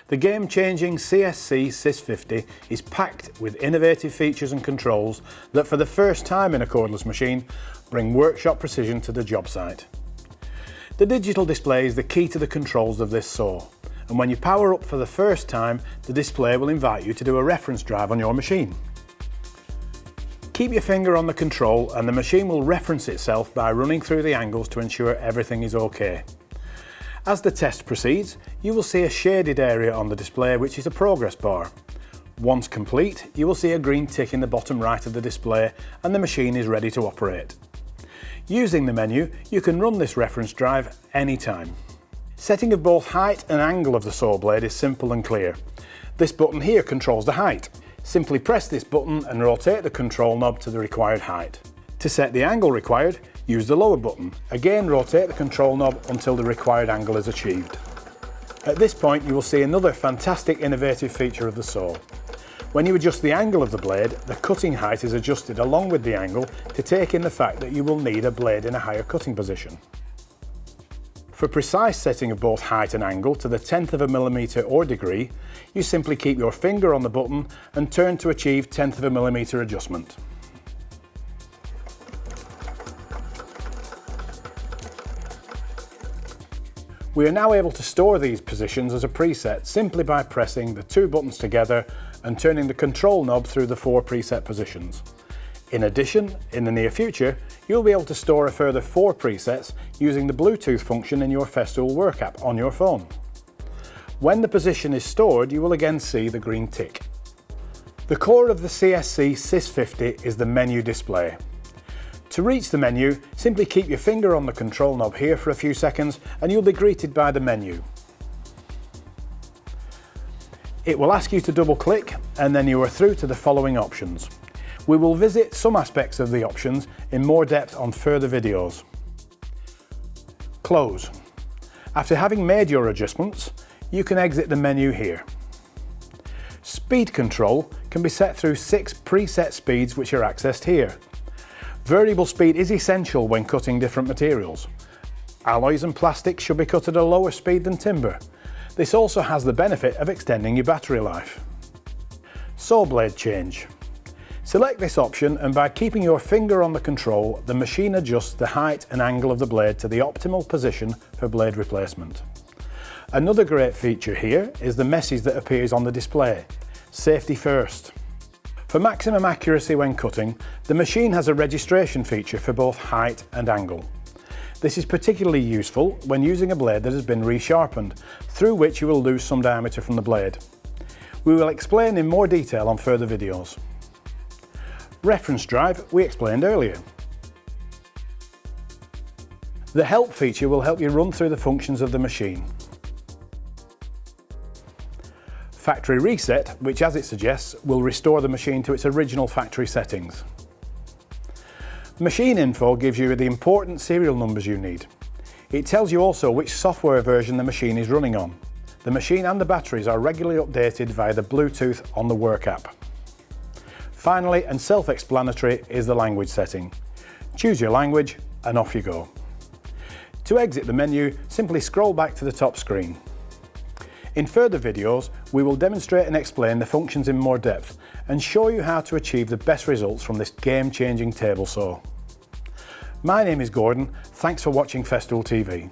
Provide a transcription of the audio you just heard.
The game-changing CSC SYS 50 is packed with innovative features and controls that for the first time in a cordless machine bring workshop precision to the job site. The digital display is the key to the controls of this saw, and when you power up for the first time, the display will invite you to do a reference drive on your machine. Keep your finger on the control and the machine will reference itself by running through the angles to ensure everything is okay. As the test proceeds, you will see a shaded area on the display which is a progress bar. Once complete, you will see a green tick in the bottom right of the display and the machine is ready to operate. Using the menu, you can run this reference drive anytime. Setting of both height and angle of the saw blade is simple and clear. This button here controls the height. Simply press this button and rotate the control knob to the required height. To set the angle required, use the lower button. Again, rotate the control knob until the required angle is achieved. At this point, you will see another fantastic innovative feature of the saw. When you adjust the angle of the blade, the cutting height is adjusted along with the angle to take in the fact that you will need a blade in a higher cutting position. For precise setting of both height and angle to the 1/10 of a millimetre or degree, you simply keep your finger on the button and turn to achieve 1/10 of a millimetre adjustment. We are now able to store these positions as a preset simply by pressing the two buttons together and turning the control knob through the 4 preset positions. In addition, in the near future, you'll be able to store a further 4 presets using the Bluetooth function in your Festool work app on your phone. When the position is stored, you will again see the green tick. The core of the CSC SYS 50 is the menu display. To reach the menu, simply keep your finger on the control knob here for a few seconds and you'll be greeted by the menu. It will ask you to double click and then you are through to the following options. We will visit some aspects of the options in more depth on further videos. Close. After having made your adjustments, you can exit the menu here. Speed control can be set through 6 preset speeds which are accessed here. Variable speed is essential when cutting different materials. Alloys and plastics should be cut at a lower speed than timber. This also has the benefit of extending your battery life. Saw blade change. Select this option and by keeping your finger on the control, the machine adjusts the height and angle of the blade to the optimal position for blade replacement. Another great feature here is the message that appears on the display. Safety first. For maximum accuracy when cutting, the machine has a registration feature for both height and angle. This is particularly useful when using a blade that has been resharpened, through which you will lose some diameter from the blade. We will explain in more detail on further videos. Reference drive we explained earlier. The help feature will help you run through the functions of the machine. Factory reset, which as it suggests, will restore the machine to its original factory settings. Machine info gives you the important serial numbers you need. It tells you also which software version the machine is running on. The machine and the batteries are regularly updated via the Bluetooth on the work app. Finally, and self-explanatory, is the language setting. Choose your language and off you go. To exit the menu, simply scroll back to the top screen. In further videos, we will demonstrate and explain the functions in more depth and show you how to achieve the best results from this game-changing table saw. My name is Gordon, thanks for watching Festool TV.